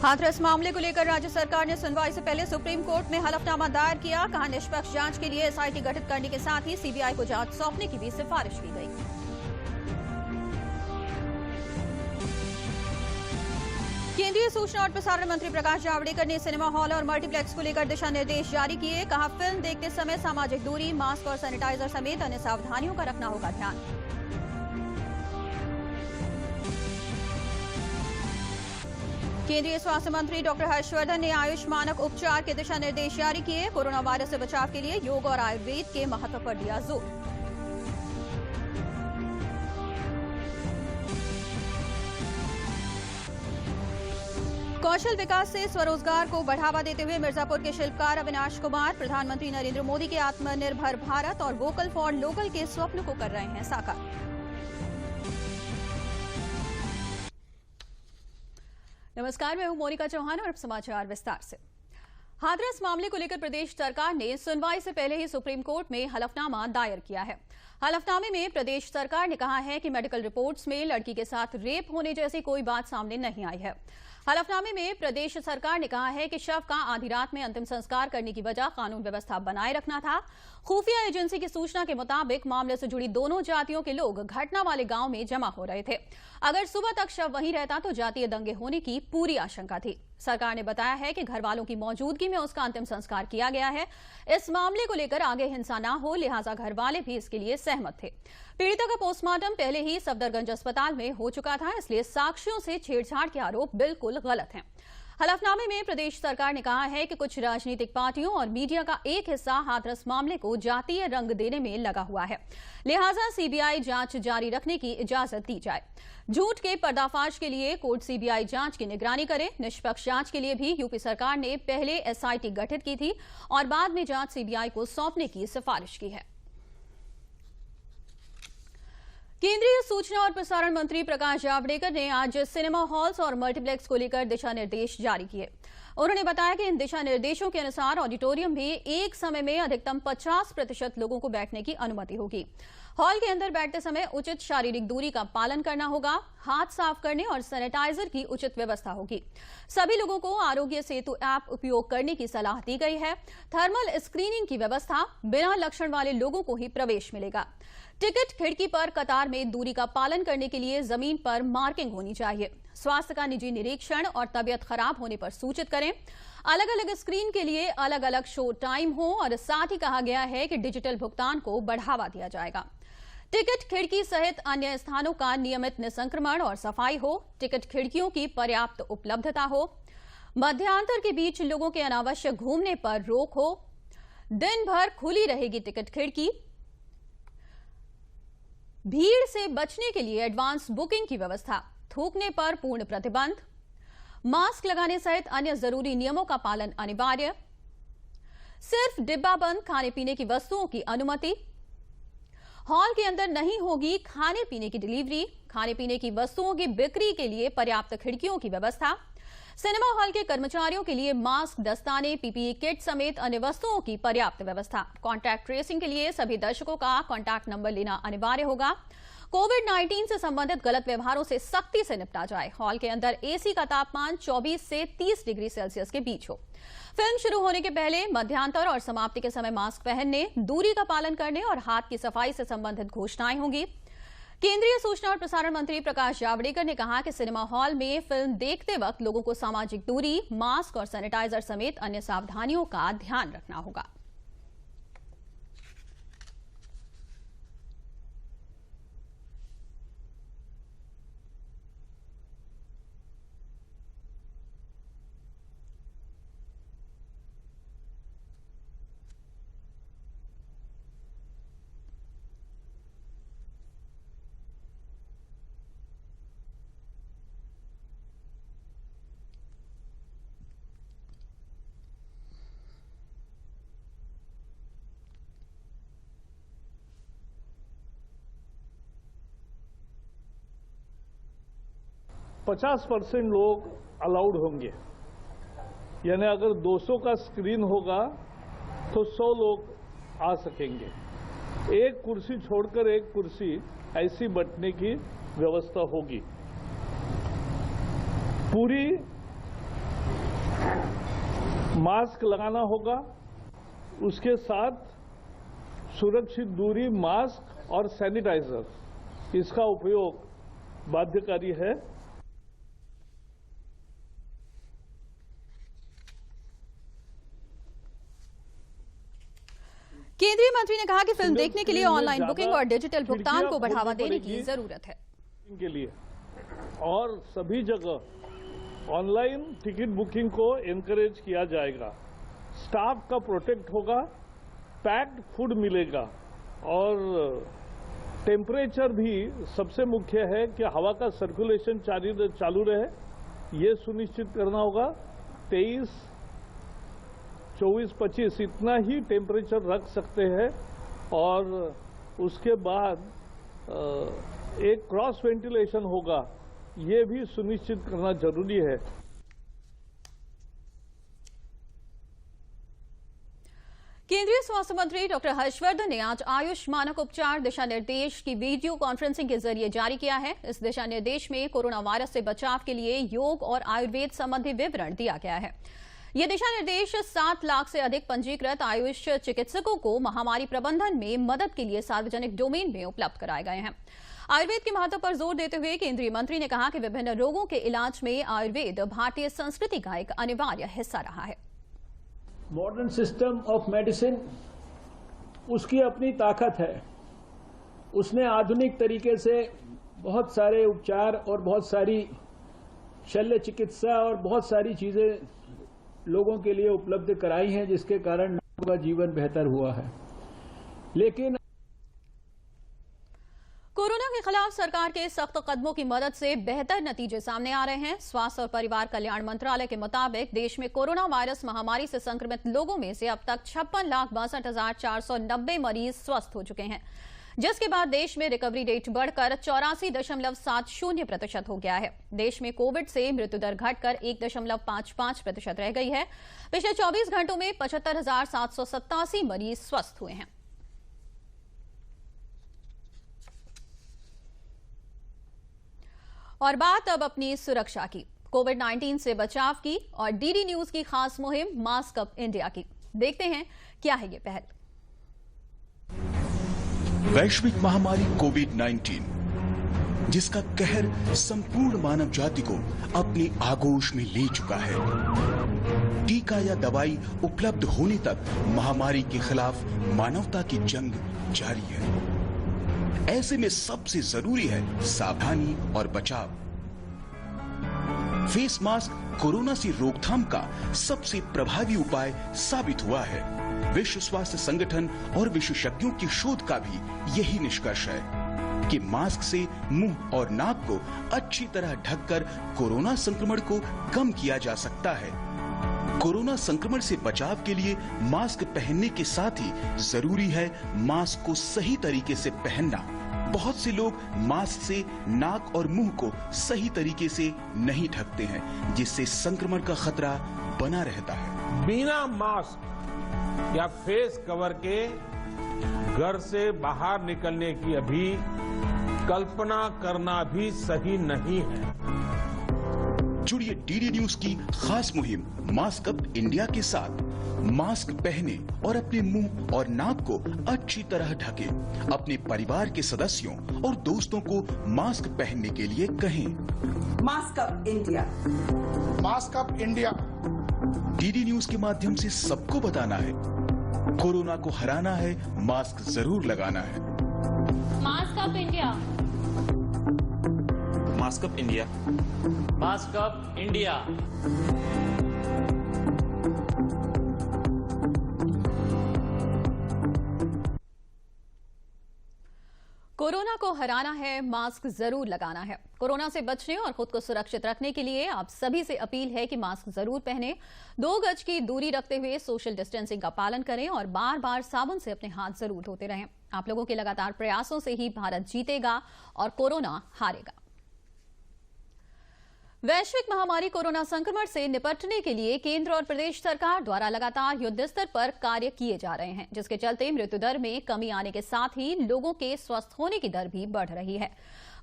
हाथरस मामले को लेकर राज्य सरकार ने सुनवाई से पहले सुप्रीम कोर्ट में हलफनामा दायर किया। कहा निष्पक्ष जांच के लिए एसआईटी गठित करने के साथ ही सीबीआई को जांच सौंपने की भी सिफारिश की गई। केंद्रीय सूचना और प्रसारण मंत्री प्रकाश जावड़ेकर ने सिनेमा हॉल और मल्टीप्लेक्स को लेकर दिशा निर्देश जारी किए। कहा फिल्म देखते समय सामाजिक दूरी, मास्क और सैनिटाइजर समेत अन्य सावधानियों का रखना होगा ध्यान। केंद्रीय स्वास्थ्य मंत्री डॉक्टर हर्षवर्धन ने आयुष मानक उपचार के दिशा निर्देश जारी किए। कोरोना वायरस से बचाव के लिए योग और आयुर्वेद के महत्व पर दिया जोर। कौशल विकास से स्वरोजगार को बढ़ावा देते हुए मिर्जापुर के शिल्पकार अविनाश कुमार प्रधानमंत्री नरेंद्र मोदी के आत्मनिर्भर भारत और वोकल फॉर लोकल के स्वप्न को कर रहे हैं साकार। नमस्कार, मैं हूं मोनिका चौहान और अब समाचार विस्तार से। हाथरस मामले को लेकर प्रदेश सरकार ने सुनवाई से पहले ही सुप्रीम कोर्ट में हलफनामा दायर किया है। हलफनामे में प्रदेश सरकार ने कहा है कि मेडिकल रिपोर्ट्स में लड़की के साथ रेप होने जैसी कोई बात सामने नहीं आई है। हलफनामे में प्रदेश सरकार ने कहा है कि शव का आधी रात में अंतिम संस्कार करने की वजह कानून व्यवस्था बनाए रखना था। खुफिया एजेंसी की सूचना के मुताबिक मामले से जुड़ी दोनों जातियों के लोग घटना वाले गांव में जमा हो रहे थे। अगर सुबह तक शव वहीं रहता तो जातीय दंगे होने की पूरी आशंका थी। सरकार ने बताया है कि घर वालों की मौजूदगी में उसका अंतिम संस्कार किया गया है। इस मामले को लेकर आगे हिंसा न हो, लिहाजा घर वाले भी इसके लिए सहमत थे। पीड़िता का पोस्टमार्टम पहले ही सफदरगंज अस्पताल में हो चुका था, इसलिए साक्ष्यों से छेड़छाड़ के आरोप बिल्कुल गलत हैं। हलफनामे में प्रदेश सरकार ने कहा है कि कुछ राजनीतिक पार्टियों और मीडिया का एक हिस्सा हाथरस मामले को जातीय रंग देने में लगा हुआ है, लिहाजा सीबीआई जांच जारी रखने की इजाजत दी जाए। झूठ के पर्दाफाश के लिए कोर्ट सीबीआई जांच की निगरानी करे। निष्पक्ष जांच के लिए भी यूपी सरकार ने पहले एसआईटी गठित की थी और बाद में जांच सीबीआई को सौंपने की सिफारिश की है। केंद्रीय सूचना और प्रसारण मंत्री प्रकाश जावड़ेकर ने आज सिनेमा हॉल्स और मल्टीप्लेक्स को लेकर दिशा निर्देश जारी किए। उन्होंने बताया कि इन दिशा निर्देशों के अनुसार ऑडिटोरियम में एक समय में अधिकतम 50% लोगों को बैठने की अनुमति होगी। हॉल के अंदर बैठते समय उचित शारीरिक दूरी का पालन करना होगा। हाथ साफ करने और सैनिटाइजर की उचित व्यवस्था होगी। सभी लोगों को आरोग्य सेतु ऐप उपयोग करने की सलाह दी गई है। थर्मल स्क्रीनिंग की व्यवस्था, बिना लक्षण वाले लोगों को ही प्रवेश मिलेगा। टिकट खिड़की पर कतार में दूरी का पालन करने के लिए जमीन पर मार्किंग होनी चाहिए। स्वास्थ्य का निजी निरीक्षण और तबियत खराब होने पर सूचित करें। अलग अलग स्क्रीन के लिए अलग अलग शो टाइम हो और साथ ही कहा गया है कि डिजिटल भुगतान को बढ़ावा दिया जाएगा। टिकट खिड़की सहित अन्य स्थानों का नियमित निसंक्रमण और सफाई हो। टिकट खिड़कियों की पर्याप्त उपलब्धता हो। मध्यांतर के बीच लोगों के अनावश्यक घूमने पर रोक हो। दिन भर खुली रहेगी टिकट खिड़की। भीड़ से बचने के लिए एडवांस बुकिंग की व्यवस्था। थूकने पर पूर्ण प्रतिबंध। मास्क लगाने सहित अन्य जरूरी नियमों का पालन अनिवार्य। सिर्फ डिब्बाबंद खाने पीने की वस्तुओं की अनुमति। हॉल के अंदर नहीं होगी खाने पीने की डिलीवरी। खाने पीने की वस्तुओं की बिक्री के लिए पर्याप्त खिड़कियों की व्यवस्था। सिनेमा हॉल के कर्मचारियों के लिए मास्क, दस्ताने, पीपीई किट समेत अन्य वस्तुओं की पर्याप्त व्यवस्था। कॉन्टैक्ट ट्रेसिंग के लिए सभी दर्शकों का कॉन्टैक्ट नंबर लेना अनिवार्य होगा। कोविड-19 से संबंधित गलत व्यवहारों से सख्ती से निपटा जाए। हॉल के अंदर एसी का तापमान 24 से 30 डिग्री सेल्सियस के बीच हो। फिल्म शुरू होने के पहले, मध्यांतर और समाप्ति के समय मास्क पहनने, दूरी का पालन करने और हाथ की सफाई से संबंधित घोषणाएं होंगी। केंद्रीय सूचना और प्रसारण मंत्री प्रकाश जावड़ेकर ने कहा कि सिनेमा हॉल में फिल्म देखते वक्त लोगों को सामाजिक दूरी, मास्क और सैनिटाइजर समेत अन्य सावधानियों का ध्यान रखना होगा। %50 लोग अलाउड होंगे, यानी अगर 200 का स्क्रीन होगा तो 100 लोग आ सकेंगे। एक कुर्सी छोड़कर एक कुर्सी ऐसी बैठने की व्यवस्था होगी। पूरी मास्क लगाना होगा, उसके साथ सुरक्षित दूरी, मास्क और सैनिटाइजर इसका उपयोग बाध्यकारी है। केंद्रीय मंत्री ने कहा कि फिल्म देखने के लिए ऑनलाइन बुकिंग और डिजिटल भुगतान को बढ़ावा देने की जरूरत है। के लिए और सभी जगह ऑनलाइन टिकट बुकिंग को एनकरेज किया जाएगा। स्टाफ का प्रोटेक्ट होगा, पैक्ड फूड मिलेगा और टेम्परेचर भी सबसे मुख्य है कि हवा का सर्कुलेशन चालू रहे, ये सुनिश्चित करना होगा। 23, 24, 25 इतना ही टेम्परेचर रख सकते हैं और उसके बाद एक क्रॉस वेंटिलेशन होगा, ये भी सुनिश्चित करना जरूरी है। केंद्रीय स्वास्थ्य मंत्री डॉक्टर हर्षवर्धन ने आज आयुष मानक उपचार दिशा निर्देश की वीडियो कॉन्फ्रेंसिंग के जरिए जारी किया है। इस दिशा निर्देश में कोरोना वायरस से बचाव के लिए योग और आयुर्वेद संबंधी विवरण दिया गया है। ये दिशा निर्देश 7 लाख से अधिक पंजीकृत आयुष चिकित्सकों को महामारी प्रबंधन में मदद के लिए सार्वजनिक डोमेन में उपलब्ध कराए गए हैं। आयुर्वेद के महत्व पर जोर देते हुए केंद्रीय मंत्री ने कहा कि विभिन्न रोगों के इलाज में आयुर्वेद भारतीय संस्कृति का एक अनिवार्य हिस्सा रहा है। मॉडर्न सिस्टम ऑफ मेडिसिन, उसकी अपनी ताकत है। उसने आधुनिक तरीके से बहुत सारे उपचार और बहुत सारी शल्य चिकित्सा और बहुत सारी चीजें लोगों के लिए उपलब्ध कराई हैं, जिसके कारण लोगों का जीवन बेहतर हुआ है। लेकिन कोरोना के खिलाफ सरकार के सख्त कदमों की मदद से बेहतर नतीजे सामने आ रहे हैं। स्वास्थ्य और परिवार कल्याण मंत्रालय के मुताबिक देश में कोरोना वायरस महामारी से संक्रमित लोगों में से अब तक 56,62,490 मरीज स्वस्थ हो चुके हैं, जिसके बाद देश में रिकवरी रेट बढ़कर 84.70% हो गया है। देश में कोविड से मृत्यु दर घटकर 1.55% रह गई है। पिछले 24 घंटों में 75,787 मरीज स्वस्थ हुए हैं। और बात अब अपनी सुरक्षा की, कोविड-19 से बचाव की और डीडी न्यूज की खास मुहिम मास्क अप इंडिया की। देखते हैं क्या है ये पहल। वैश्विक महामारी कोविड-19, जिसका कहर संपूर्ण मानव जाति को अपनी आगोश में ले चुका है। टीका या दवाई उपलब्ध होने तक महामारी के खिलाफ मानवता की जंग जारी है। ऐसे में सबसे जरूरी है सावधानी और बचाव। फेस मास्क कोरोना से रोकथाम का सबसे प्रभावी उपाय साबित हुआ है। विश्व स्वास्थ्य संगठन और विशेषज्ञों की शोध का भी यही निष्कर्ष है कि मास्क से मुंह और नाक को अच्छी तरह ढककर कोरोना संक्रमण को कम किया जा सकता है। कोरोना संक्रमण से बचाव के लिए मास्क पहनने के साथ ही जरूरी है मास्क को सही तरीके से पहनना। बहुत से लोग मास्क से नाक और मुंह को सही तरीके से नहीं ढकते हैं, जिससे संक्रमण का खतरा बना रहता है। बिना मास्क या फेस कवर के घर से बाहर निकलने की अभी कल्पना करना भी सही नहीं है। जुड़िए डीडी न्यूज की खास मुहिम मास्क अप इंडिया के साथ। मास्क पहने और अपने मुंह और नाक को अच्छी तरह ढके। अपने परिवार के सदस्यों और दोस्तों को मास्क पहनने के लिए कहें। Mask up India, mask up India. DD news के माध्यम से सबको बताना है, कोरोना को हराना है, मास्क जरूर लगाना है। Mask up India, mask up India, mask up India. Corona को हराना है, मास्क जरूर लगाना है। कोरोना से बचने और खुद को सुरक्षित रखने के लिए आप सभी से अपील है कि मास्क जरूर पहनें, 2 गज की दूरी रखते हुए सोशल डिस्टेंसिंग का पालन करें और बार बार साबुन से अपने हाथ जरूर धोते रहें। आप लोगों के लगातार प्रयासों से ही भारत जीतेगा और कोरोना हारेगा। वैश्विक महामारी कोरोना संक्रमण से निपटने के लिए केंद्र और प्रदेश सरकार द्वारा लगातार युद्ध स्तर पर कार्य किए जा रहे हैं, जिसके चलते मृत्यु दर में कमी आने के साथ ही लोगों के स्वस्थ होने की दर भी बढ़ रही है।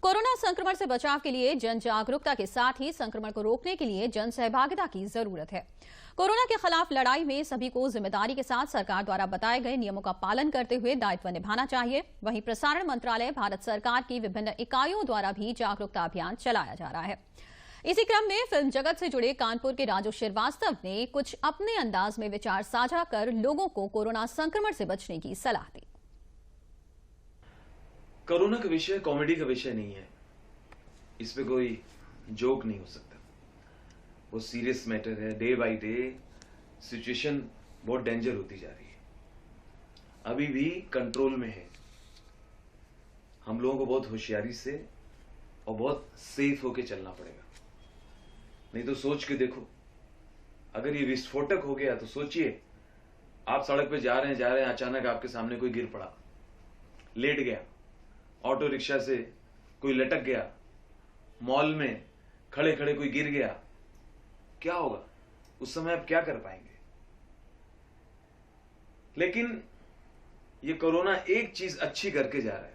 कोरोना संक्रमण से बचाव के लिए जन जागरूकता के साथ ही संक्रमण को रोकने के लिए जन सहभागिता की जरूरत है। कोरोना के खिलाफ लड़ाई में सभी को जिम्मेदारी के साथ सरकार द्वारा बताए गए नियमों का पालन करते हुए दायित्व निभाना चाहिए। वहीं प्रसारण मंत्रालय, भारत सरकार की विभिन्न इकाइयों द्वारा भी जागरूकता अभियान चलाया जा रहा है। इसी क्रम में फिल्म जगत से जुड़े कानपुर के राजू श्रीवास्तव ने कुछ अपने अंदाज में विचार साझा कर लोगों को कोरोना संक्रमण से बचने की सलाह दी। कोरोना का विषय कॉमेडी का विषय नहीं है, इस पे कोई जोक नहीं हो सकता। वो सीरियस मैटर है। डे बाय डे सिचुएशन बहुत डेंजर होती जा रही है, अभी भी कंट्रोल में है। हम लोगों को बहुत होशियारी से और बहुत सेफ होके चलना पड़ेगा, नहीं तो सोच के देखो, अगर ये विस्फोटक हो गया तो सोचिए, आप सड़क पे जा रहे हैं, अचानक आपके सामने कोई गिर पड़ा, लेट गया, ऑटो रिक्शा से कोई लटक गया, मॉल में खड़े खड़े कोई गिर गया, क्या होगा? उस समय आप क्या कर पाएंगे? लेकिन ये कोरोना एक चीज अच्छी करके जा रहा है,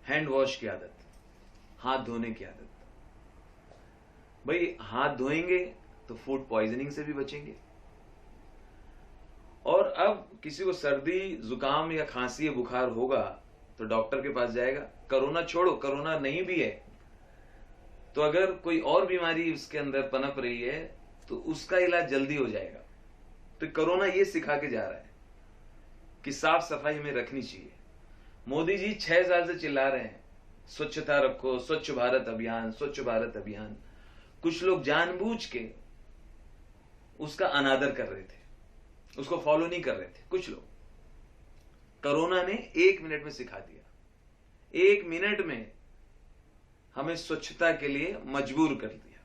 हैंड वॉश की आदत, हाथ धोने की आदत। भाई हाथ धोएंगे तो फूड पॉइजनिंग से भी बचेंगे। और अब किसी को सर्दी जुकाम या खांसी या बुखार होगा तो डॉक्टर के पास जाएगा। कोरोना छोड़ो, कोरोना नहीं भी है तो अगर कोई और बीमारी उसके अंदर पनप रही है तो उसका इलाज जल्दी हो जाएगा। तो कोरोना ये सिखा के जा रहा है कि साफ सफाई हमें रखनी चाहिए। मोदी जी 6 साल से चिल्ला रहे हैं, स्वच्छता रखो, स्वच्छ भारत अभियान, स्वच्छ भारत अभियान। कुछ लोग जानबूझ के उसका अनादर कर रहे थे, उसको फॉलो नहीं कर रहे थे। कुछ लोग, कोरोना ने 1 मिनट में सिखा दिया, 1 मिनट में हमें स्वच्छता के लिए मजबूर कर दिया।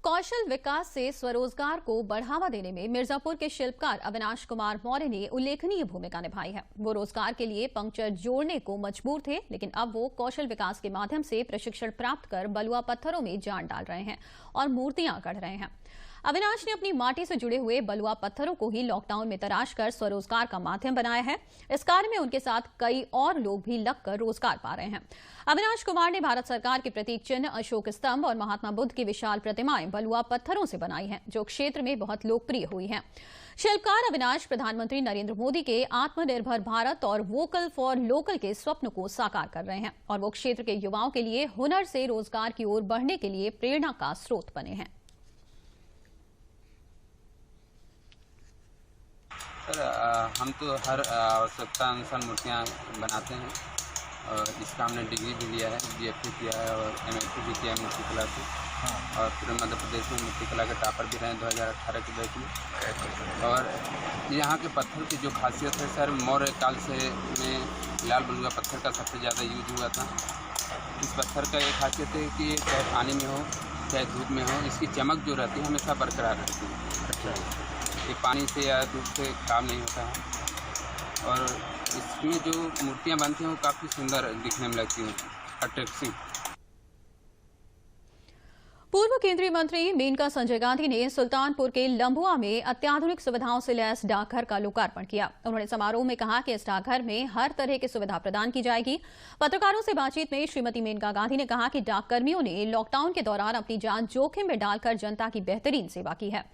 कौशल विकास से स्वरोजगार को बढ़ावा देने में मिर्जापुर के शिल्पकार अविनाश कुमार मौर्य ने उल्लेखनीय भूमिका निभाई है। वो रोजगार के लिए पंक्चर जोड़ने को मजबूर थे, लेकिन अब वो कौशल विकास के माध्यम से प्रशिक्षण प्राप्त कर बलुआ पत्थरों में जान डाल रहे हैं और मूर्तियां गढ़ रहे हैं। अविनाश ने अपनी माटी से जुड़े हुए बलुआ पत्थरों को ही लॉकडाउन में तराश कर स्वरोजगार का माध्यम बनाया है। इस कार्य में उनके साथ कई और लोग भी लगकर रोजगार पा रहे हैं। अविनाश कुमार ने भारत सरकार के प्रतीक चिन्ह, अशोक स्तंभ और महात्मा बुद्ध की विशाल प्रतिमाएं बलुआ पत्थरों से बनाई हैं, जो क्षेत्र में बहुत लोकप्रिय हुई हैं। शिल्पकार अविनाश प्रधानमंत्री नरेंद्र मोदी के आत्मनिर्भर भारत और वोकल फॉर लोकल के स्वप्न को साकार कर रहे हैं और वो क्षेत्र के युवाओं के लिए हुनर से रोजगार की ओर बढ़ने के लिए प्रेरणा का स्रोत बने हैं। सर, हम तो हर आवश्यकता अनुसार मूर्तियाँ बनाते हैं और इसका हमने डिग्री भी लिया है, BFA किया है और MFA भी किया है मूर्ति कला से। और पूरे मध्य प्रदेश में मूर्ति कला के टॉपर भी रहे 2018 के बैच में। और यहाँ के पत्थर की जो खासियत है सर, मौर्य काल से में लाल बलुआ पत्थर का सबसे ज़्यादा यूज हुआ था। इस पत्थर का ये खासियत है कि चाहे पानी में हो चाहे धूप में हो, इसकी चमक जो रहती है हमेशा बरकरार रहती है। ये पानी से या धूप से काम नहीं होता है। और इसमें जो मूर्तियाँ बनती हैं वो काफ़ी सुंदर दिखने में लगती हैं, अट्रैक्टिव। पूर्व केंद्रीय मंत्री मेनका संजय गांधी ने सुल्तानपुर के लंबुआ में अत्याधुनिक सुविधाओं से लैस डाकघर का लोकार्पण किया। उन्होंने समारोह में कहा कि इस डाकघर में हर तरह की सुविधा प्रदान की जाएगी। पत्रकारों से बातचीत में श्रीमती मेनका गांधी ने कहा कि डाककर्मियों ने लॉकडाउन के दौरान अपनी जान जोखिम में डालकर जनता की बेहतरीन सेवा की है।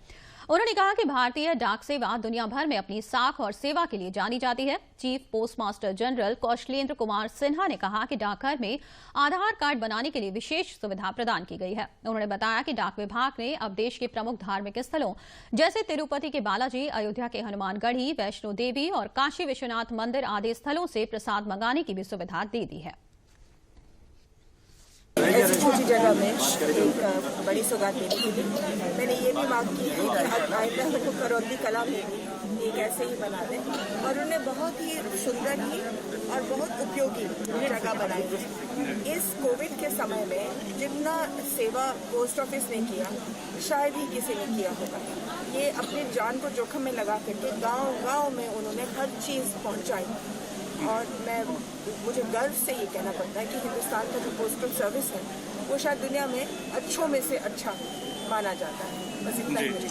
उन्होंने कहा कि भारतीय डाक सेवा दुनिया भर में अपनी साख और सेवा के लिए जानी जाती है। Chief postmaster general Kaushalendra Kumar Sinha ने कहा कि डाकघर में आधार कार्ड बनाने के लिए विशेष सुविधा प्रदान की गई है। उन्होंने बताया कि डाक विभाग ने अब देश के प्रमुख धार्मिक स्थलों जैसे तिरुपति के बालाजी, अयोध्या के हनुमानगढ़ी, वैष्णो देवी और काशी विश्वनाथ मंदिर आदि स्थलों से प्रसाद मंगाने की भी सुविधा दे दी है। ऐसी छोटी जगह में एक बड़ी सौगात देनी थी। मैंने ये भी मांग की है कि आइंदा हमको करौंदी कला में भी एक ऐसे ही बना दें, और उन्हें बहुत ही सुंदर ही और बहुत उपयोगी जगह बनाई। इस कोविड के समय में जितना सेवा पोस्ट ऑफिस ने किया शायद ही किसी ने किया होगा। ये अपनी जान को जोखिम में लगा करके गांव-गांव में उन्होंने हर चीज़ पहुंचाई। और मुझे गर्व से ये कहना पड़ता है कि हिंदुस्तान का जो पोस्टल सर्विस है वो शायद दुनिया में अच्छों में से अच्छा माना जाता है। बस इतना ही मुझे।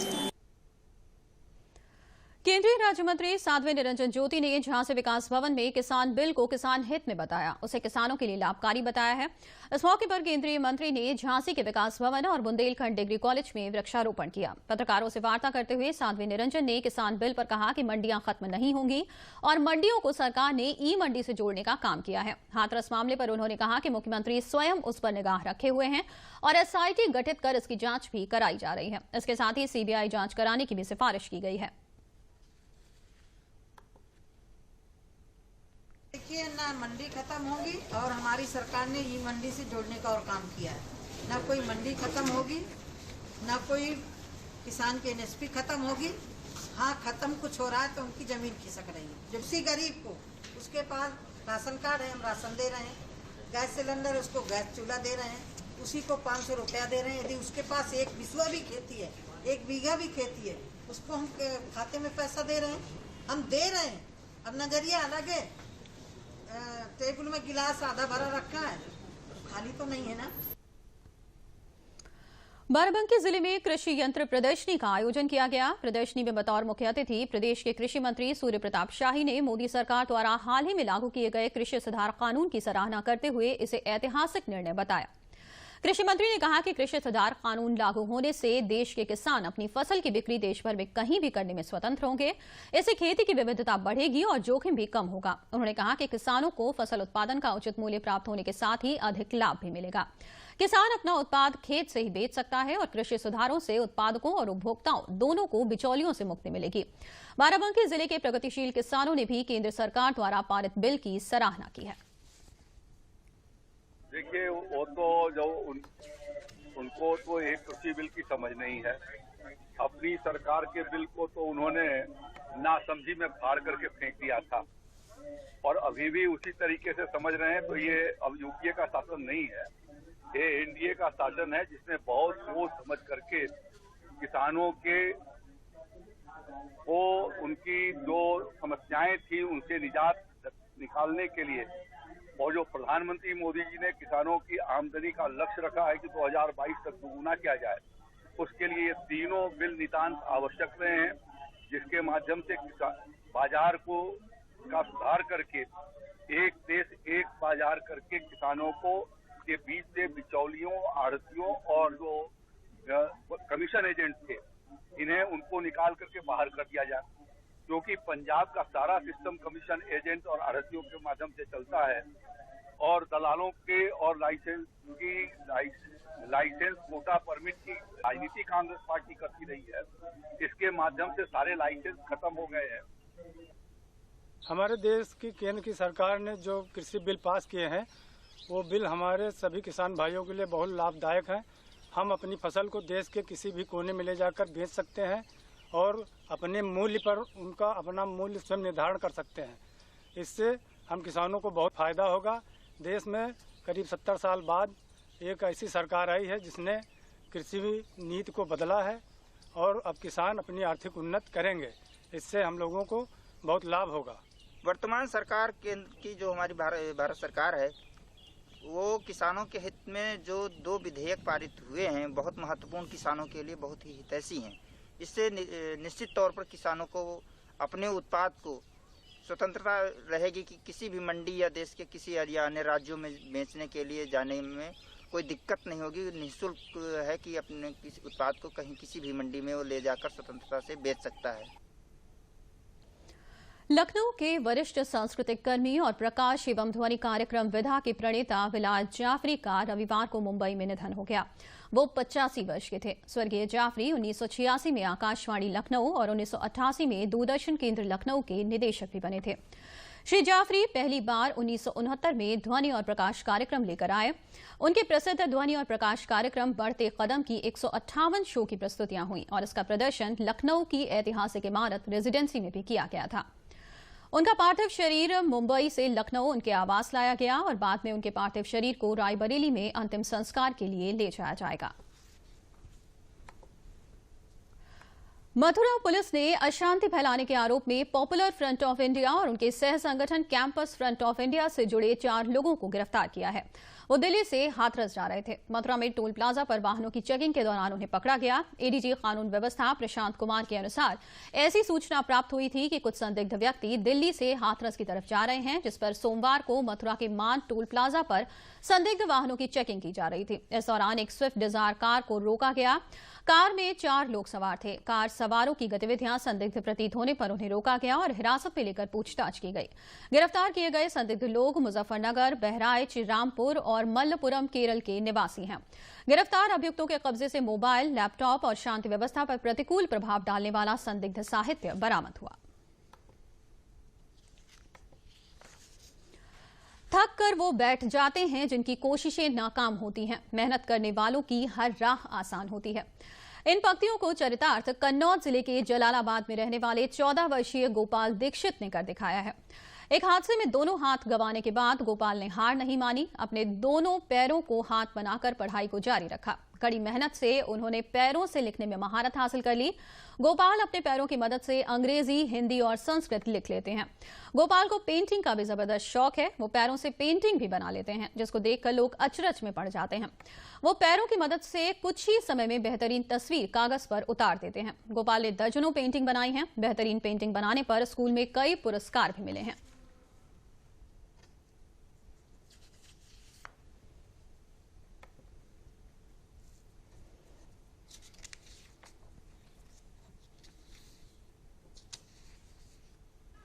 केंद्रीय राज्य मंत्री साध्वी निरंजन ज्योति ने झांसी विकास भवन में किसान बिल को किसान हित में बताया, उसे किसानों के लिए लाभकारी बताया है। इस मौके पर केंद्रीय मंत्री ने झांसी के विकास भवन और बुंदेलखंड डिग्री कॉलेज में वृक्षारोपण किया। पत्रकारों से वार्ता करते हुए साध्वी निरंजन ने किसान बिल पर कहा कि मंडियां खत्म नहीं होंगी और मंडियों को सरकार ने ई मंडी से जोड़ने का काम किया है। हाथरस मामले पर उन्होंने कहा कि मुख्यमंत्री स्वयं उस पर निगाह रखे हुए हैं और एसआईटी गठित कर इसकी जांच भी कराई जा रही है। इसके साथ ही सीबीआई जांच कराने की भी सिफारिश की गई है। देखिए, ना मंडी खत्म होगी और हमारी सरकार ने ई मंडी से जोड़ने का और काम किया है। ना कोई मंडी खत्म होगी, ना कोई किसान की एमएसपी खत्म होगी। हाँ, खत्म कुछ हो रहा है तो उनकी जमीन खिसक रही है। जब सी गरीब को उसके पास राशन कार्ड है, हम राशन दे रहे हैं, गैस सिलेंडर उसको गैस चूल्हा दे रहे हैं, उसी को 500 रुपया दे रहे हैं। यदि उसके पास एक बिस्वा भी खेती है, 1 बीघा भी खेती है, उसको हम खाते में पैसा दे रहे हैं, हम दे रहे हैं। अब नजरिया अलग है। टेबल में गिलास आधा भरा रखा है, खाली तो नहीं है ना। बाराबंकी जिले में कृषि यंत्र प्रदर्शनी का आयोजन किया गया। प्रदर्शनी में बतौर मुख्य अतिथि प्रदेश के कृषि मंत्री सूर्य प्रताप शाही ने मोदी सरकार द्वारा हाल ही में लागू किए गए कृषि सुधार कानून की सराहना करते हुए इसे ऐतिहासिक निर्णय बताया। कृषि मंत्री ने कहा कि कृषि सुधार कानून लागू होने से देश के किसान अपनी फसल की बिक्री देश भर में कहीं भी करने में स्वतंत्र होंगे। इससे खेती की विविधता बढ़ेगी और जोखिम भी कम होगा। उन्होंने कहा कि किसानों को फसल उत्पादन का उचित मूल्य प्राप्त होने के साथ ही अधिक लाभ भी मिलेगा। किसान अपना उत्पाद खेत से ही बेच सकता है और कृषि सुधारों से उत्पादकों और उपभोक्ताओं दोनों को बिचौलियों से मुक्ति मिलेगी। बाराबंकी जिले के प्रगतिशील किसानों ने भी केंद्र सरकार द्वारा पारित बिल की सराहना की है। देखिए, वो तो जो उनको तो एक कृषि बिल की समझ नहीं है। अपनी सरकार के बिल को तो उन्होंने नासमझी में फाड़ करके फेंक दिया था और अभी भी उसी तरीके से समझ रहे हैं। तो ये अब यूपीए का शासन नहीं है, ये एनडीए का शासन है, जिसने बहुत सोच समझ करके किसानों के को उनकी जो समस्याएं थी उनसे निजात निकालने के लिए, और जो प्रधानमंत्री मोदी जी ने किसानों की आमदनी का लक्ष्य रखा है कि 2022 तक दुगुना किया जाए, उसके लिए ये तीनों बिल नितांत आवश्यक रहे हैं, जिसके माध्यम से बाजार को का सुधार करके एक देश एक बाजार करके किसानों को के बीच से बिचौलियों, आढ़तियों और जो कमीशन एजेंट थे, इन्हें उनको निकाल करके बाहर कर दिया जाए, क्योंकि पंजाब का सारा सिस्टम कमीशन एजेंट और आढ़तियों के माध्यम से चलता है और दलालों के और लाइसेंस कोटा परमिट की राजनीति कांग्रेस पार्टी करती रही है। इसके माध्यम से सारे लाइसेंस खत्म हो गए हैं। हमारे देश की केंद्र की सरकार ने जो कृषि बिल पास किए हैं, वो बिल हमारे सभी किसान भाइयों के लिए बहुत लाभदायक है। हम अपनी फसल को देश के किसी भी कोने में ले जाकर बेच सकते हैं और अपने मूल्य पर उनका अपना मूल्य स्वयं निर्धारण कर सकते हैं। इससे हम किसानों को बहुत फायदा होगा। देश में करीब 70 साल बाद एक ऐसी सरकार आई है जिसने कृषि नीति को बदला है और अब किसान अपनी आर्थिक उन्नति करेंगे। इससे हम लोगों को बहुत लाभ होगा। वर्तमान सरकार की जो हमारी भारत सरकार है, वो किसानों के हित में जो 2 विधेयक पारित हुए हैं, बहुत महत्वपूर्ण, किसानों के लिए बहुत ही हितैषी हैं। इससे निश्चित तौर पर किसानों को अपने उत्पाद को स्वतंत्रता रहेगी कि किसी भी मंडी या देश के किसी या अन्य राज्यों में बेचने के लिए जाने में कोई दिक्कत नहीं होगी। निःशुल्क है कि अपने किसी उत्पाद को कहीं किसी भी मंडी में वो ले जाकर स्वतंत्रता से बेच सकता है। लखनऊ के वरिष्ठ सांस्कृतिक कर्मी और प्रकाश एवं ध्वनि कार्यक्रम विधा के प्रणेता बिलाल जाफरी का रविवार को मुंबई में निधन हो गया। वो 85 वर्ष के थे। स्वर्गीय जाफरी 1986 में आकाशवाणी लखनऊ और 1988 में दूरदर्शन केंद्र लखनऊ के निदेशक भी बने थे। श्री जाफरी पहली बार 1969 में ध्वनि और प्रकाश कार्यक्रम लेकर आए। उनके प्रसिद्ध ध्वनि और प्रकाश कार्यक्रम बढ़ते कदम की 158 शो की प्रस्तुतियां हुई और इसका प्रदर्शन लखनऊ की ऐतिहासिक इमारत रेजिडेंसी में भी किया गया था। उनका पार्थिव शरीर मुंबई से लखनऊ उनके आवास लाया गया और बाद में उनके पार्थिव शरीर को रायबरेली में अंतिम संस्कार के लिए ले जाया जाएगा। मथुरा पुलिस ने अशांति फैलाने के आरोप में पॉपुलर फ्रंट ऑफ इंडिया और उनके सह संगठन कैंपस फ्रंट ऑफ इंडिया से जुड़े 4 लोगों को गिरफ्तार किया है। वो दिल्ली से हाथरस जा रहे थे। मथुरा में टोल प्लाजा पर वाहनों की चेकिंग के दौरान उन्हें पकड़ा गया। एडीजी कानून व्यवस्था प्रशांत कुमार के अनुसार ऐसी सूचना प्राप्त हुई थी कि कुछ संदिग्ध व्यक्ति दिल्ली से हाथरस की तरफ जा रहे हैं, जिस पर सोमवार को मथुरा के मान टोल प्लाजा पर संदिग्ध वाहनों की चेकिंग की जा रही थी। इस दौरान एक स्विफ्ट डिजायर कार को रोका गया। कार में 4 लोग सवार थे। कार सवारों की गतिविधियां संदिग्ध प्रतीत होने पर उन्हें रोका गया और हिरासत में लेकर पूछताछ की गई। गिरफ्तार किए गए संदिग्ध लोग मुजफ्फरनगर, बहराइच, रामपुर और मल्लपुरम केरल के निवासी हैं। गिरफ्तार अभियुक्तों के कब्जे से मोबाइल, लैपटॉप और शांति व्यवस्था पर प्रतिकूल प्रभाव डालने वाला संदिग्ध साहित्य बरामद हुआ। थक कर वो बैठ जाते हैं जिनकी कोशिशें नाकाम होती हैं। मेहनत करने वालों की हर राह आसान होती है। इन पंक्तियों को चरितार्थ कन्नौज जिले के जलालाबाद में रहने वाले 14 वर्षीय गोपाल दीक्षित ने कर दिखाया है। एक हादसे में दोनों हाथ गंवाने के बाद गोपाल ने हार नहीं मानी। अपने दोनों पैरों को हाथ बनाकर पढ़ाई को जारी रखा। कड़ी मेहनत से उन्होंने पैरों से लिखने में महारत हासिल कर ली। गोपाल अपने पैरों की मदद से अंग्रेजी, हिंदी और संस्कृत लिख लेते हैं। गोपाल को पेंटिंग का भी जबरदस्त शौक है। वो पैरों से पेंटिंग भी बना लेते हैं, जिसको देखकर लोग अचरज में पड़ जाते हैं। वो पैरों की मदद से कुछ ही समय में बेहतरीन तस्वीर कागज पर उतार देते हैं। गोपाल ने दर्जनों पेंटिंग बनाई हैं। बेहतरीन पेंटिंग बनाने पर स्कूल में कई पुरस्कार भी मिले हैं।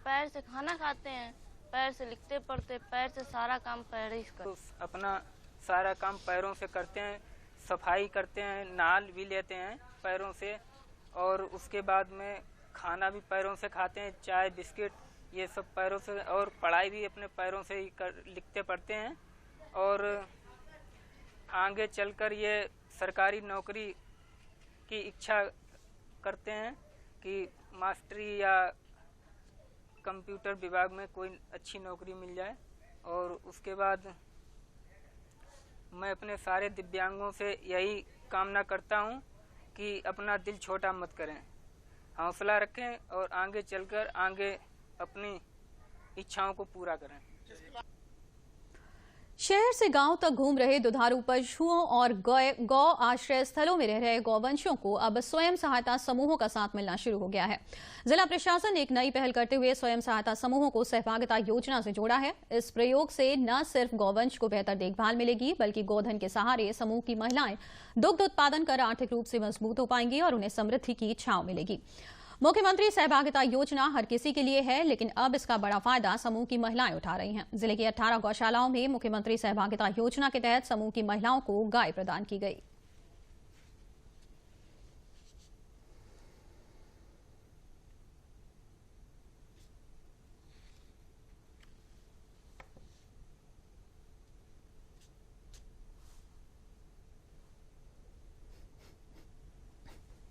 पैर से खाना खाते हैं, पैर से लिखते पढ़ते, पैर से सारा काम पैर ही करते हैं। अपना सारा काम पैरों से करते हैं, सफाई करते हैं, नाल भी लेते हैं पैरों से, और उसके बाद में खाना भी पैरों से खाते हैं, चाय बिस्किट ये सब पैरों से, और पढ़ाई भी अपने पैरों से ही लिखते पढ़ते हैं। और आगे चलकर ये सरकारी नौकरी की इच्छा करते हैं कि मास्टरी या कंप्यूटर विभाग में कोई अच्छी नौकरी मिल जाए। और उसके बाद मैं अपने सारे दिव्यांगों से यही कामना करता हूं कि अपना दिल छोटा मत करें, हौसला रखें और आगे चलकर आगे अपनी इच्छाओं को पूरा करें। शहर से गांव तक घूम रहे दुधारू पशुओं और गौ आश्रय स्थलों में रह रहे गौवंशियों को अब स्वयं सहायता समूहों का साथ मिलना शुरू हो गया है। जिला प्रशासन ने एक नई पहल करते हुए स्वयं सहायता समूहों को सहभागिता योजना से जोड़ा है। इस प्रयोग से न सिर्फ गौवंश को बेहतर देखभाल मिलेगी, बल्कि गोधन के सहारे समूह की महिलाएं दुग्ध उत्पादन कर आर्थिक रूप से मजबूत हो पाएंगी और उन्हें समृद्धि की छांव मिलेगी। मुख्यमंत्री सहभागिता योजना हर किसी के लिए है, लेकिन अब इसका बड़ा फायदा समूह की महिलाएं उठा रही हैं। जिले की 18 गौशालाओं में मुख्यमंत्री सहभागिता योजना के तहत समूह की महिलाओं को गाय प्रदान की गई।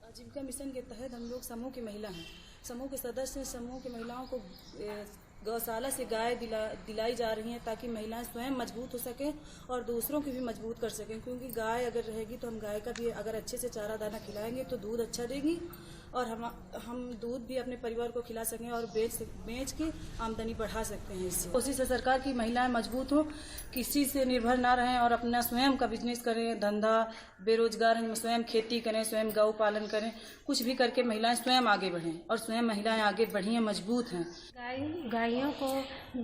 आजीविका मिशन के तहत हम लोग समूह की महिला हैं। समूह के सदस्य समूह की महिलाओं को गौशाला से गाय दिलाई जा रही हैं, ताकि महिलाएं स्वयं मजबूत हो सकें और दूसरों की भी मजबूत कर सकें। क्योंकि गाय अगर रहेगी तो हम गाय का भी अगर अच्छे से चारा दाना खिलाएंगे तो दूध अच्छा देगी और हम दूध भी अपने परिवार को खिला सकें और बेच के आमदनी बढ़ा सकते हैं। इससे कोशिश है सरकार की महिलाएं मजबूत हो, किसी से निर्भर ना रहें और अपना स्वयं का बिजनेस करें, धंधा, बेरोजगार हैं, स्वयं खेती करें, स्वयं गौ पालन करें, कुछ भी करके महिलाएं स्वयं आगे बढ़ें और स्वयं महिलाएं आगे बढ़ी हैं, मजबूत हैं। गायों को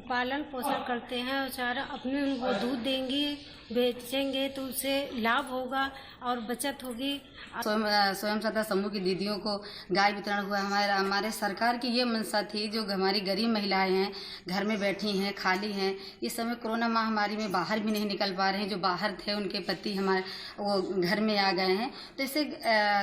पालन पोषण करते हैं और चारा अपने उनको दूध देंगी, बेचेंगे तो उससे लाभ होगा और बचत होगी। स्वयं सहायता समूह की दीदियों को गाय वितरण हुआ। हमारे सरकार की ये मंशा थी, जो हमारी गरीब महिलाएं हैं, घर में बैठी हैं, खाली हैं, इस समय कोरोना महामारी में बाहर भी नहीं निकल पा रहे हैं, जो बाहर थे उनके पति हमारे वो घर में आ गए हैं, तो इससे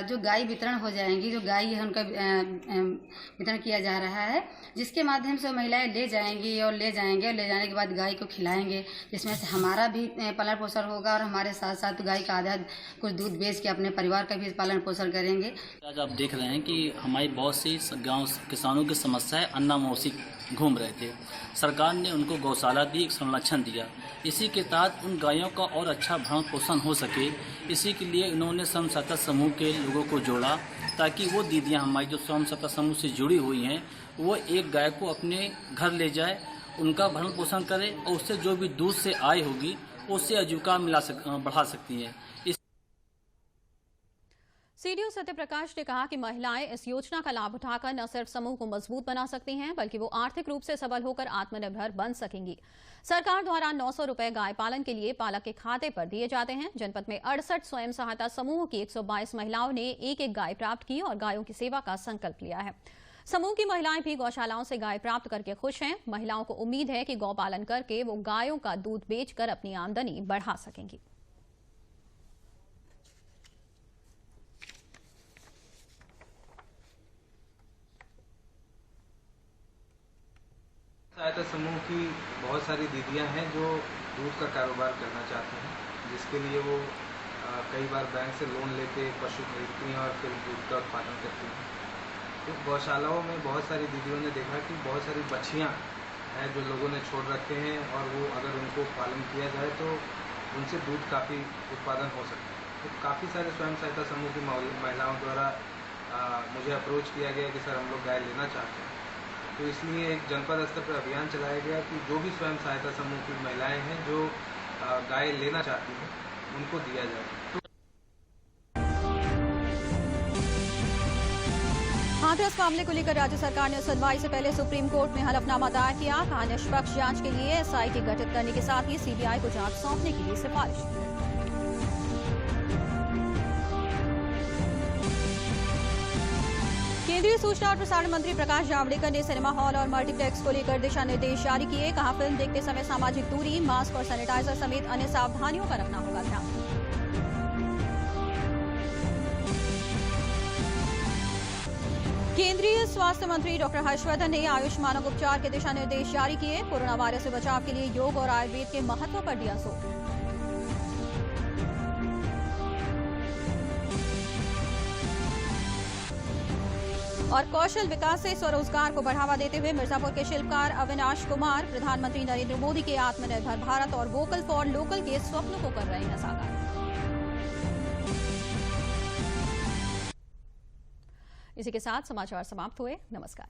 जो गाय वितरण हो जाएंगी, जो गाय है उनका वितरण किया जा रहा है, जिसके माध्यम से महिलाएं ले जाएंगी और ले जाने के बाद गाय को खिलाएंगे, जिसमें से हमारा भी पालन पोषण होगा और हमारे साथ साथ गाय का आधा कुछ दूध बेच के अपने परिवार का भी पालन पोषण करेंगे। आज आप देख रहे हैं कि हमारी बहुत सी गांव किसानों की समस्या है, अन्ना मौसी घूम रहे थे। सरकार ने उनको गौशाला दी, एक संरक्षण दिया। इसी के तहत उन गायों का और अच्छा भरण पोषण हो सके, इसी के लिए इन्होंने स्वयं सहायता समूह के लोगों को जोड़ा, ताकि वो दीदियाँ हमारी जो स्वयं सहायता समूह से जुड़ी हुई हैं, वो एक गाय को अपने घर ले जाए, उनका भरण पोषण करे और उससे जो भी दूध से आय होगी उससे आजीविका बढ़ा सकती हैं। सीडीओ सत्यप्रकाश ने कहा कि महिलाएं इस योजना का लाभ उठाकर न सिर्फ समूह को मजबूत बना सकती हैं, बल्कि वो आर्थिक रूप से सबल होकर आत्मनिर्भर बन सकेंगी। सरकार द्वारा 900 रुपए गाय पालन के लिए पालक के खाते पर दिए जाते हैं। जनपद में 68 स्वयं सहायता समूह की 122 महिलाओं ने एक गाय प्राप्त की और गायों की सेवा का संकल्प लिया है। समूह की महिलाएं भी गौशालाओं से गाय प्राप्त करके खुश हैं। महिलाओं को उम्मीद है कि गौपालन करके वो गायों का दूध बेचकर अपनी आमदनी बढ़ा सकेंगी। सहायता समूह की बहुत सारी दीदियां हैं जो दूध का कारोबार करना चाहती हैं, जिसके लिए वो कई बार बैंक से लोन लेके पशु खरीदती हैं और फिर दूध का उत्पादन करती हैं। तो गौशालाओं में बहुत सारी दीदियों ने देखा कि बहुत सारी बछियाँ हैं जो लोगों ने छोड़ रखे हैं और वो अगर उनको पालन किया जाए तो उनसे दूध काफ़ी उत्पादन हो सकता है। तो काफ़ी सारे स्वयं सहायता समूह की महिलाओं द्वारा मुझे अप्रोच किया गया कि सर हम लोग गाय लेना चाहते हैं। तो इसलिए एक जनपद स्तर पर अभियान चलाया गया कि जो भी स्वयं सहायता समूह की महिलाएं हैं जो गाय लेना चाहती हैं उनको दिया जाए। हाथरस मामले को लेकर राज्य सरकार ने सुनवाई से पहले सुप्रीम कोर्ट में हलफनामा दायर किया। कहा निष्पक्ष जांच के लिए एसआईटी गठित करने के साथ ही सीबीआई को जांच सौंपने के लिए सिफारिश की। केंद्रीय सूचना और प्रसारण मंत्री प्रकाश जावड़ेकर ने सिनेमा हॉल और मल्टीप्लेक्स को लेकर दिशा निर्देश जारी किए। कहा फिल्म देखते समय सामाजिक दूरी, मास्क और सैनिटाइजर समेत अन्य सावधानियों का रखना होगा ध्यान। केंद्रीय स्वास्थ्य मंत्री डॉक्टर हर्षवर्धन ने आयुष मानक उपचार के दिशा निर्देश जारी किए। कोरोना वायरस से बचाव के लिए योग और आयुर्वेद के महत्व पर दिया जोर। और कौशल विकास से स्वरोजगार को बढ़ावा देते हुए मिर्जापुर के शिल्पकार अविनाश कुमार प्रधानमंत्री नरेंद्र मोदी के आत्मनिर्भर भारत और वोकल फॉर लोकल के स्वप्न को कर रहे हैं साकार। इसी के साथ समाचार समाप्त हुए। नमस्कार।